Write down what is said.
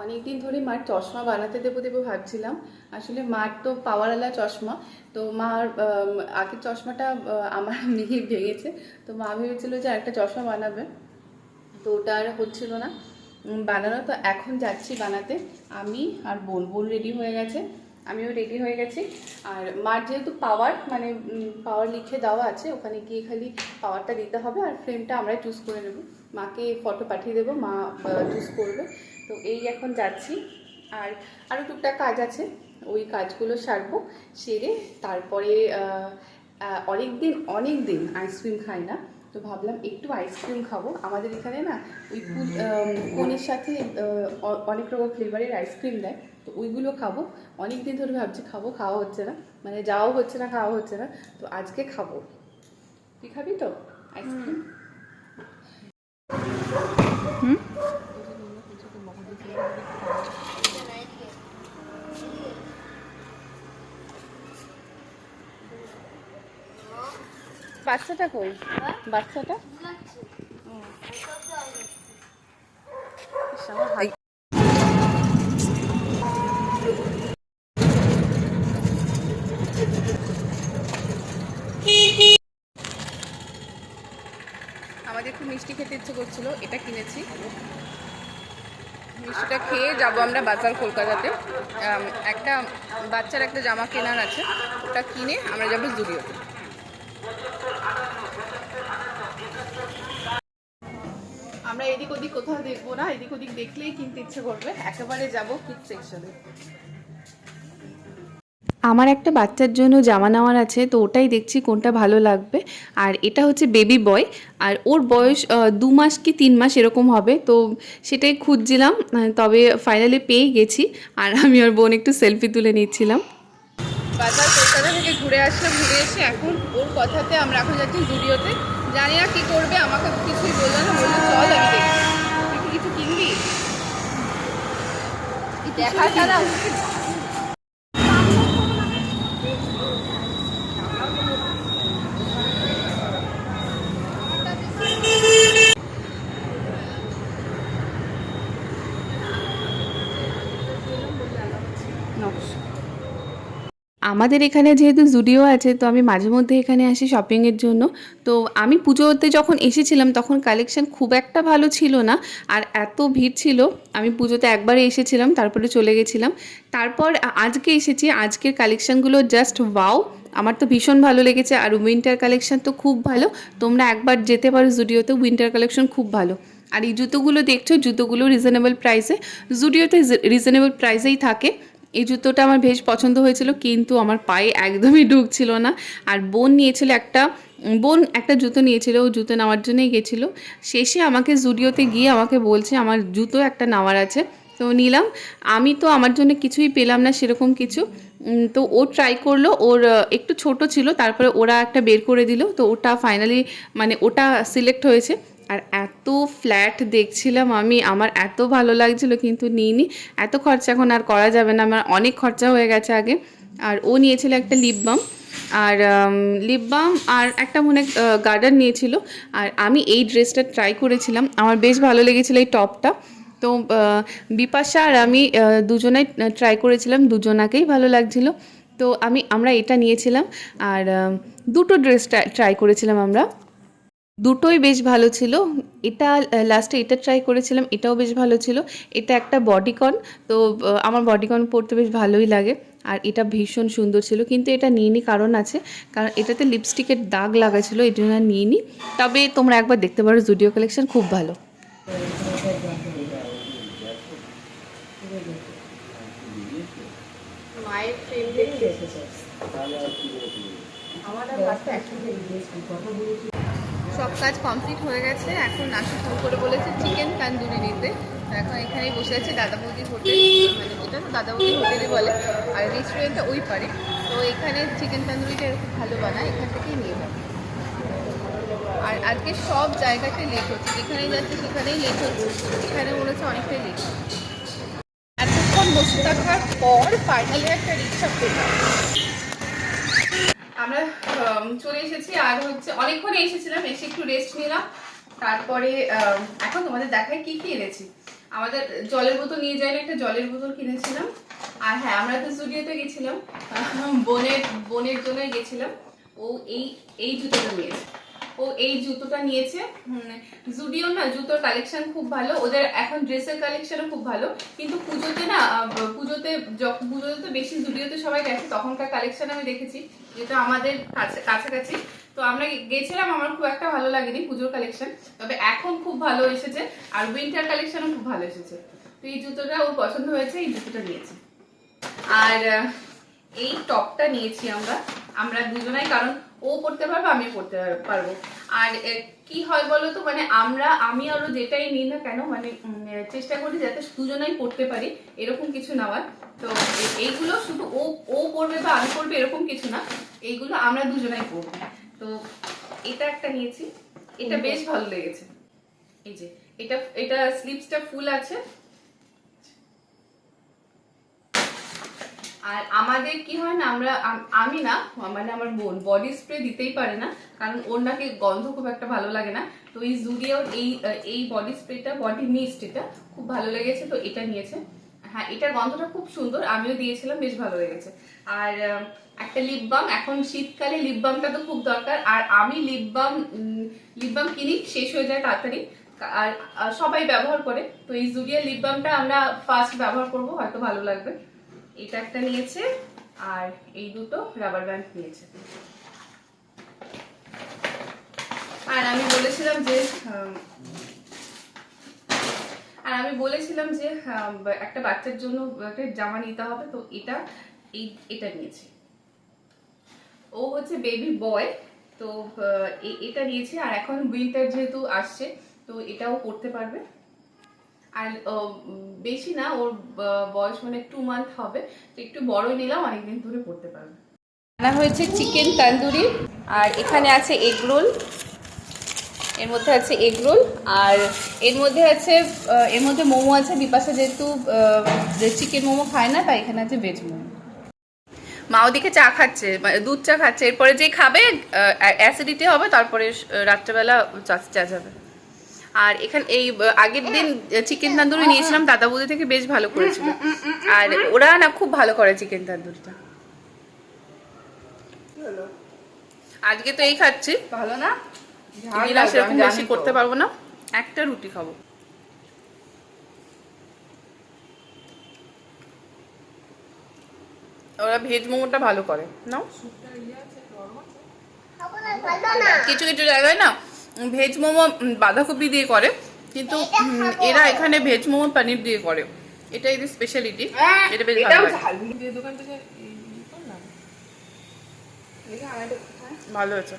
অনেক দিন ধরে মার চশমা বানাতে দেবো দেবো ভাবছিলাম। আসলে মার তো পাওয়ারওয়ালা চশমা, তো মার আগের চশমাটা আমার মেয়ে ভেঙেছে। তো মা ভেবেছিল যে একটা চশমা বানাবে, তো ওটা আর হচ্ছিল না বানানো। তো এখন যাচ্ছি বানাতে, আমি আর বোন। বোন রেডি হয়ে গেছে, আমিও রেডি হয়ে গেছি। আর মার যেহেতু পাওয়ার মানে পাওয়ার লিখে দেওয়া আছে, ওখানে গিয়ে খালি পাওয়ারটা দিতে হবে আর ফ্রেমটা আমরাই চুজ করে নেব। মাকে ফটো পাঠিয়ে দেবো, মা চুজ করবে। তো এই এখন যাচ্ছি। আর আরও টুকটাক কাজ আছে, ওই কাজগুলো সারবো। সেরে তারপরে অনেক দিন আইসক্রিম খাই না, তো ভাবলাম একটু আইসক্রিম খাবো। আমাদের এখানে না ওই কোনের সাথে অনেক রকম ফ্লেভারের আইসক্রিম দেয়, তো ওইগুলো খাবো। অনেক দিন ধরে ভাবছি খাবো, খাওয়া হচ্ছে না, মানে যাওয়াও হচ্ছে না, খাওয়া হচ্ছে না। তো আজকে খাবো। তুই খাবি তো আইসক্রিম? হুম, বাচ্চাটা কই? বাচ্চাটা আমার ভাই। আমাদের একটু মিষ্টি খেতে ইচ্ছে করছিল, এটা কিনেছি। মিষ্টিটা খেয়ে যাবো আমরা বাজার কলকাতাতে। একটা বাচ্চার একটা জামা কেনার আছে, ওটা কিনে আমরা যাবো জুডিওতে। আমরা এদিক ওদিক কোথাও দেখবো না, এদিক ওদিক দেখলেই কিনতে ইচ্ছে করবে, একেবারে যাবো কিড সেকশনে। আমার একটা বাচ্চার জন্য জামা নেওয়ার আছে, তো ওটাই দেখছি কোনটা ভালো লাগবে। আর এটা হচ্ছে বেবি বয়, আর ওর বয়স 2 মাস কি 3 মাস এরকম হবে, তো সেটাই খুঁজছিলাম। তবে ফাইনালি পেয়ে গেছি। আর আমি ওর বোন একটু সেলফি তুলে নিচ্ছিলাম। বাজার কলকাতা থেকে ঘুরে আসলাম, ঘুরে এসে এখন ওর কথাতে আমরা এখন যাচ্ছি জুডিওতে। জানি না কী করবে, আমাকে কিছুই বললো না, বললো চল আমি দেখি। তুই কি কিছু কিনবি? দেখা ছাড়া আমাদের এখানে যেহেতু জুডিও আছে, তো আমি মাঝে মধ্যে এখানে আসি শপিংয়ের জন্য। তো আমি পুজোতে যখন এসেছিলাম তখন কালেকশন খুব একটা ভালো ছিল না, আর এত ভিড় ছিল। আমি পুজোতে একবারে এসেছিলাম, তারপরে চলে গেছিলাম। তারপর আজকে এসেছি, আজকের কালেকশানগুলো জাস্ট ওয়াও, আমার তো ভীষণ ভালো লেগেছে। আর উইন্টার কালেকশান তো খুব ভালো, তোমরা একবার যেতে পারো জুডিওতে, উইন্টার কালেকশন খুব ভালো। আর এই জুতোগুলো দেখছো, জুতোগুলো রিজনেবল প্রাইসে, জুডিওতে রিজনেবল প্রাইসেই থাকে। এই জুতোটা আমার বেশ পছন্দ হয়েছিল, কিন্তু আমার পায়ে একদমই ঢুকছিল না। আর বোন একটা জুতো নিয়েছিল, ও জুতো নেওয়ার জন্যই গেছিলো। শেষে আমাকে জুডিওতে গিয়ে আমাকে বলছে আমার জুতো একটা নেওয়ার আছে, তো নিলাম। আমি তো আমার জন্য কিছুই পেলাম না সেরকম কিছু। তো ও ট্রাই করলো, ওর একটু ছোট ছিল, তারপরে ওরা একটা বের করে দিল, তো ওটা ফাইনালি মানে ওটা সিলেক্ট হয়েছে। আর এত ফ্ল্যাট দেখছিলাম আমি, আমার এত ভালো লাগছিল, কিন্তু নিইনি। এত খরচা এখন আর করা যাবে না, আমার অনেক খরচা হয়ে গেছে আগে। আর ও নিয়েছিল একটা লিপ বাম, আর লিপ বাম আর একটা মনে গার্ডার নিয়েছিল। আর আমি এই ড্রেসটা ট্রাই করেছিলাম, আমার বেশ ভালো লেগেছিলো এই টপটা। তো বিপাশা আর আমি দুজনাই ট্রাই করেছিলাম, দুজনাকেই ভালো লাগছিলো। তো আমরা এটা নিয়েছিলাম। আর দুটো ড্রেস ট্রাই করেছিলাম আমরা, দুটোই বেশ ভালো ছিল। এটা লাস্টে এটা ট্রাই করেছিলাম, এটাও বেশ ভালো ছিল। এটা একটা বডিকন, তো আমার বডিকন পরতে বেশ ভালোই লাগে। আর এটা ভীষণ সুন্দর ছিল, কিন্তু এটা নিইনি, কারণ আছে, কারণ এটাতে লিপস্টিকের দাগ লাগা ছিল, এই জন্য নিইনি। তবে তোমরা একবার দেখতে পারো, জুডিও কালেকশন খুব ভালো। মায়ের ফ্রেম দেখে সব কাজ কমপ্লিট হয়ে গেছে। এখন আসি ফোন করে বলেছে চিকেন তান্দুরি নিতে। এখন এখানেই বসে আছে দাদা বৌদির হোটেল, মানে এটা তো দাদা বৌদির হোটেলই বলে, আর রেস্টুরেন্টটা ওই পারে। তো এখানে চিকেন তান্দুরিটা এরকম ভালো বানায়, এখান থেকেই নিয়ে যাবে। আর আজকে সব জায়গাতে লেট হচ্ছে, যেখানেই যাচ্ছে সেখানেই লেট হচ্ছে, এখানে মনে হচ্ছে অনেকটাই লেট। এতক্ষণ বসে থাকার পর ফাইনালি একটা রিক্সা পেলাম। আমরা চলে এসেছি, আর হচ্ছে অনেকক্ষণ এসেছিলাম, এসে একটু রেস্ট নিলাম। তারপরে এখন তোমাদের দেখায় কি কি এনেছি। আমাদের জলের বোতল নিয়ে যাই না, একটা জলের বোতল কিনেছিলাম। আর হ্যাঁ, আমরা তো জুডিওতে গেছিলাম, বোনের জন্যই গেছিলাম। ও এই জুতোটা নিয়েছে, জুডিও না জুতোর কালেকশন খুব ভালো, ওদের এখন ড্রেসের কালেকশনও খুব ভালো। কিন্তু পুজোতে না, পুজোতে তো বেশি জুডিওতে সবাই গেছে, তখনকার কালেকশন আমি দেখেছি, যেটা আমাদের কাছাকাছি। তো আমরা গেছিলাম, আমার খুব একটা ভালো লাগেনি পুজোর কালেকশন, তবে এখন খুব ভালো এসেছে, আর উইন্টার কালেকশনও খুব ভালো এসেছে। তো এই জুতোটা ওর পছন্দ হয়েছে, এই জুতোটা নিয়েছি। আর এই টপটা নিয়েছি আমরা দুজনাই, কারণ ও পড়তে পারবে, আমি পড়তে পারবো। আর কি হয় বলো তো, মানে আমি আরো যেটাই নিই না কেন, মানে চেষ্টা করি যাতে দুজনাই পড়তে পারি, এরকম কিছু নেওয়ার। তো এইগুলো শুধু ও পড়বে বা আমি পড়বে এরকম কিছু না, এইগুলো আমরা দুজনাই পড়বো। তো এটা একটা নিয়েছি, এটা বেশ ভালো লেগেছে। এই যে এটা স্লিভসটা ফুল আছে। আর আমাদের কি হয় না, আমি না, মানে আমার বোন বডি স্প্রে দিতেই পারে না, কারণ ওর নাকি গন্ধ খুব একটা ভালো লাগে না। তো এই জুডিওর এই বডি স্প্রেটা, বডি মিস্ট, এটা খুব ভালো লেগেছে, তো এটা নিয়েছে। হ্যাঁ, এটার গন্ধটা খুব সুন্দর, আমিও দিয়েছিলাম, বেশ ভালো লেগেছে। আর একটা লিপ বাম, এখন শীতকালে লিপ বামটা তো খুব দরকার, আর আমি লিপ বাম কিনি, শেষ হয়ে যায় তাড়াতাড়ি, আর সবাই ব্যবহার করে। তো এই জুডিওর লিপ বামটা আমরা ফার্স্ট ব্যবহার করব, হয়তো ভালো লাগবে। এটা একটা নিয়েছে, আর এই দুটো রাবার ব্যান্ড নিয়েছে। আর আমি বলেছিলাম যে একটা বাচ্চার জন্য একটা জামা নিতে হবে, তো এটা নিয়েছি। ও হচ্ছে বেবি বয়, তো এটা নিয়েছি। আর এখন উইন্টার যেহেতু আসছে, তো এটাও পড়তে পারবে। আর বেশি না, ওর বয়স মানে 2 মান্থ হবে, তো একটু বড় নিলাম, অনেকদিন ধরে পড়তে পারবে। রান্না হয়েছে চিকেন তান্দুরি, আর এখানে আছে এগ রোল, এর মধ্যে আছে এগ রোল, আর এর মধ্যে মোমো আছে। বিপাশা যেহেতু চিকেন মোমো খায় না, তাই এখানে আছে ভেজ মোমো। মা ওদিকে চা খাচ্ছে, দুধ চা খাচ্ছে, এরপরে যে খাবে অ্যাসিডিটি হবে, তারপরে রাত্রেবেলা চা যাবে। আর এখানে এই আগের দিন চিকেন তান্দুরি নিয়েছিলাম দাদা বৌদি থেকে, বেশ ভালো করেছিল। আর ওরা না খুব ভালো করে চিকেন তান্দুরিটা। আজকে তো এই খাচ্ছি, ভালো না, সেরকম বেশি করতে পারবো না, একটা রুটি খাবো। ওরা ভেজ মোমোটা ভালো করে নাও। কিছু কিছু জায়গায় না ভেজ মোমো বাঁধাকপি দিয়ে করে, কিন্তু এরা এখানে ভেজ মোমো পনির দিয়ে করে, এটা এদের স্পেশালিটি। এটা বেশ ভালো, ভালো হয়েছে।